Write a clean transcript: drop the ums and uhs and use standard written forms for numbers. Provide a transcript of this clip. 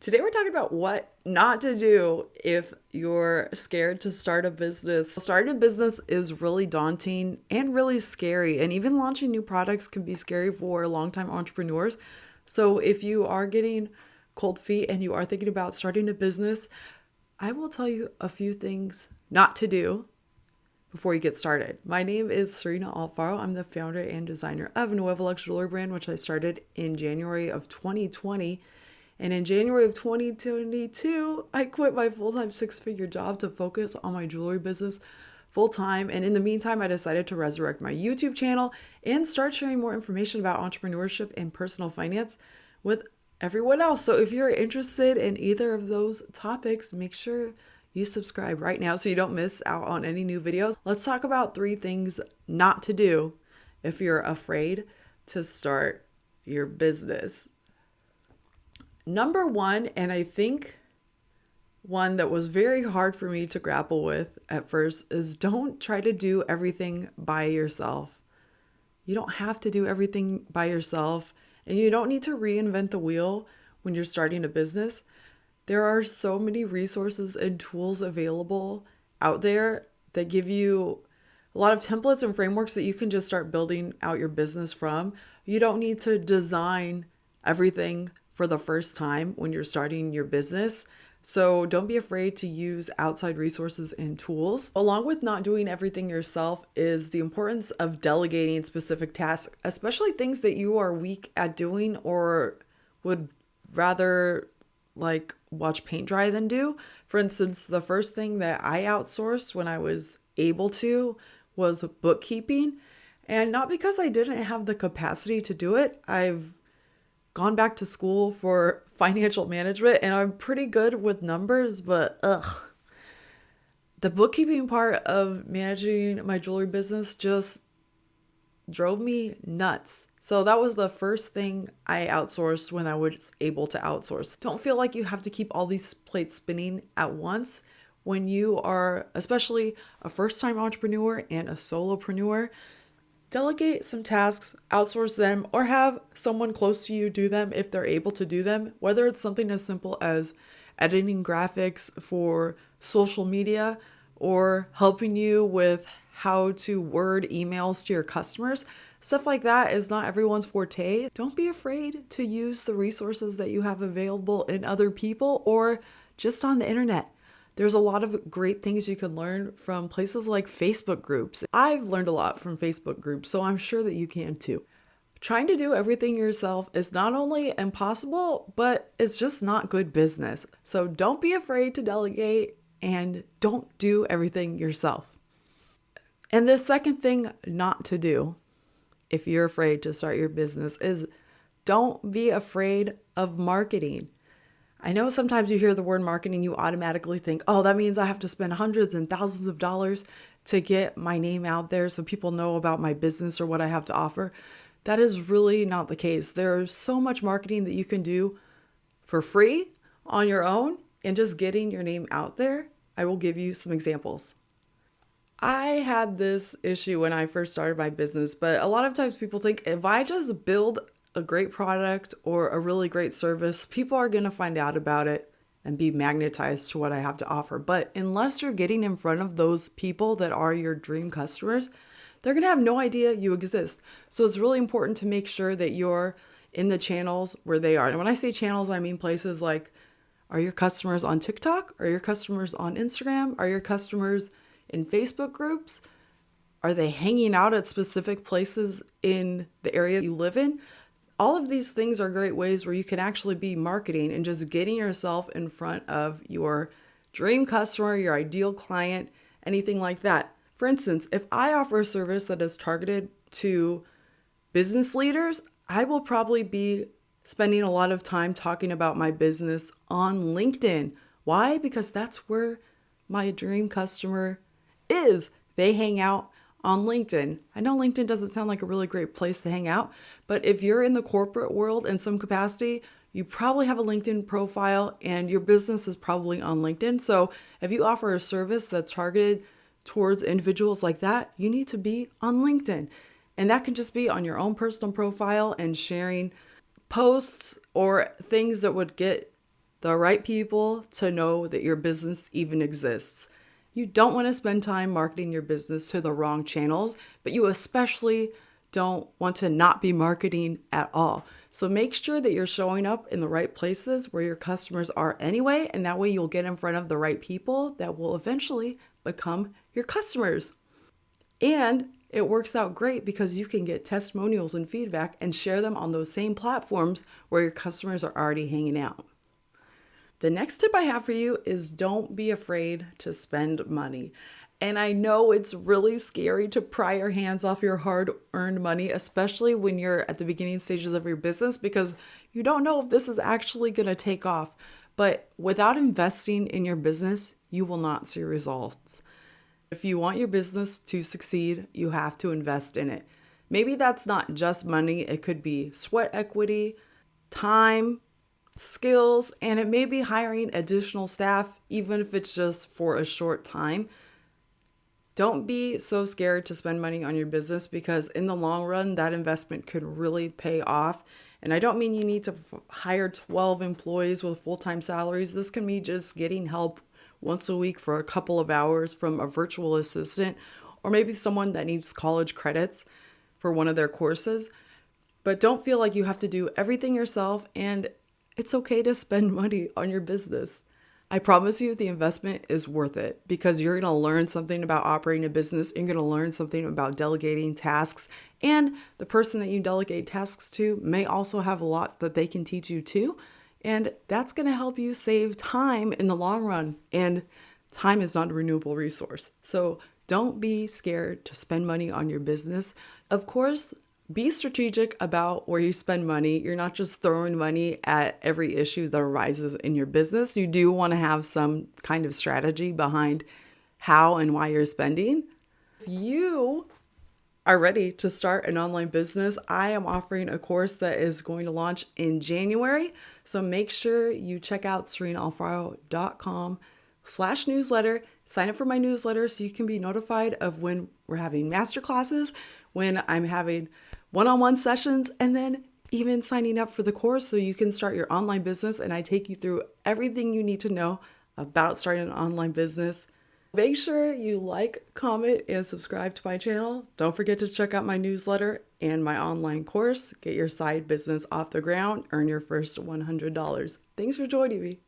Today we're talking about what not to do if you're scared to start a business. Starting a business is really daunting and really scary, and even launching new products can be scary for longtime entrepreneurs. So if you are getting cold feet and you are thinking about starting a business, I will tell you a few things not to do before you get started. My name is Serena Alfaro. I'm the founder and designer of Nueva Lux Jewelry brand, which I started in January of 2020. And in January of 2022, I quit my full-time six-figure job to focus on my jewelry business full-time. And in the meantime, I decided to resurrect my YouTube channel and start sharing more information about entrepreneurship and personal finance with everyone else. So if you're interested in either of those topics, make sure you subscribe right now so you don't miss out on any new videos. Let's talk about 3 things not to do if you're afraid to start your business. Number 1, and I think one that was very hard for me to grapple with at first, is don't try to do everything by yourself. You don't have to do everything by yourself, and you don't need to reinvent the wheel when you're starting a business. There are so many resources and tools available out there that give you a lot of templates and frameworks that you can just start building out your business from. You don't need to design everything for the first time when you're starting your business. So don't be afraid to use outside resources and tools. Along with not doing everything yourself is the importance of delegating specific tasks, especially things that you are weak at doing or would rather like watch paint dry than do. For instance, the first thing that I outsourced when I was able to was bookkeeping. And not because I didn't have the capacity to do it. I've gone back to school for financial management and I'm pretty good with numbers, but the bookkeeping part of managing my jewelry business just drove me nuts. So that was the first thing I outsourced when I was able to outsource. Don't feel like you have to keep all these plates spinning at once when you are especially a first-time entrepreneur and a solopreneur. Delegate some tasks, outsource them, or have someone close to you do them if they're able to do them, whether it's something as simple as editing graphics for social media or helping you with how to word emails to your customers. Stuff like that is not everyone's forte. Don't be afraid to use the resources that you have available in other people or just on the internet. There's a lot of great things you can learn from places like Facebook groups. I've learned a lot from Facebook groups, so I'm sure that you can too. Trying to do everything yourself is not only impossible, but it's just not good business. So don't be afraid to delegate and don't do everything yourself. And the second thing not to do if you're afraid to start your business is don't be afraid of marketing. I know sometimes you hear the word marketing, you automatically think, oh, that means I have to spend hundreds and thousands of dollars to get my name out there so people know about my business or what I have to offer. That is really not the case. There's so much marketing that you can do for free on your own and just getting your name out there. I will give you some examples. I had this issue when I first started my business, but a lot of times people think if I just build a great product or a really great service, people are going to find out about it and be magnetized to what I have to offer. But unless you're getting in front of those people that are your dream customers, they're going to have no idea you exist. So it's really important to make sure that you're in the channels where they are. And when I say channels, I mean places like, are your customers on TikTok? Are your customers on Instagram? Are your customers in Facebook groups? Are they hanging out at specific places in the area you live in? All of these things are great ways where you can actually be marketing and just getting yourself in front of your dream customer, your ideal client, anything like that. For instance, if I offer a service that is targeted to business leaders, I will probably be spending a lot of time talking about my business on LinkedIn. Why? Because that's where my dream customer is. They hang out on LinkedIn. I know LinkedIn doesn't sound like a really great place to hang out, but if you're in the corporate world in some capacity, you probably have a LinkedIn profile and your business is probably on LinkedIn. So if you offer a service that's targeted towards individuals like that, you need to be on LinkedIn. And that can just be on your own personal profile and sharing posts or things that would get the right people to know that your business even exists. You don't want to spend time marketing your business to the wrong channels, but you especially don't want to not be marketing at all. So make sure that you're showing up in the right places where your customers are anyway, and that way you'll get in front of the right people that will eventually become your customers. And it works out great because you can get testimonials and feedback and share them on those same platforms where your customers are already hanging out. The next tip I have for you is don't be afraid to spend money. And I know it's really scary to pry your hands off your hard-earned money, especially when you're at the beginning stages of your business, because you don't know if this is actually going to take off. But without investing in your business, you will not see results. If you want your business to succeed, you have to invest in it. Maybe that's not just money. It could be sweat equity, time, skills, and it may be hiring additional staff, even if it's just for a short time. Don't be so scared to spend money on your business because in the long run, that investment could really pay off. And I don't mean you need to hire 12 employees with full-time salaries. This can be just getting help once a week for a couple of hours from a virtual assistant, or maybe someone that needs college credits for one of their courses. But don't feel like you have to do everything yourself, and it's okay to spend money on your business. I promise you the investment is worth it because you're going to learn something about operating a business. You're going to learn something about delegating tasks, and the person that you delegate tasks to may also have a lot that they can teach you too. And that's going to help you save time in the long run. And time is not a renewable resource. So don't be scared to spend money on your business. Of course, be strategic about where you spend money. You're not just throwing money at every issue that arises in your business. You do want to have some kind of strategy behind how and why you're spending. If you are ready to start an online business, I am offering a course that is going to launch in January. So make sure you check out serenaalfaro.com/newsletter. Sign up for my newsletter so you can be notified of when we're having masterclasses, when I'm having one-on-one sessions, and then even signing up for the course so you can start your online business. And I take you through everything you need to know about starting an online business. Make sure you like, comment, and subscribe to my channel. Don't forget to check out my newsletter and my online course. Get your side business off the ground. Earn your first $100. Thanks for joining me.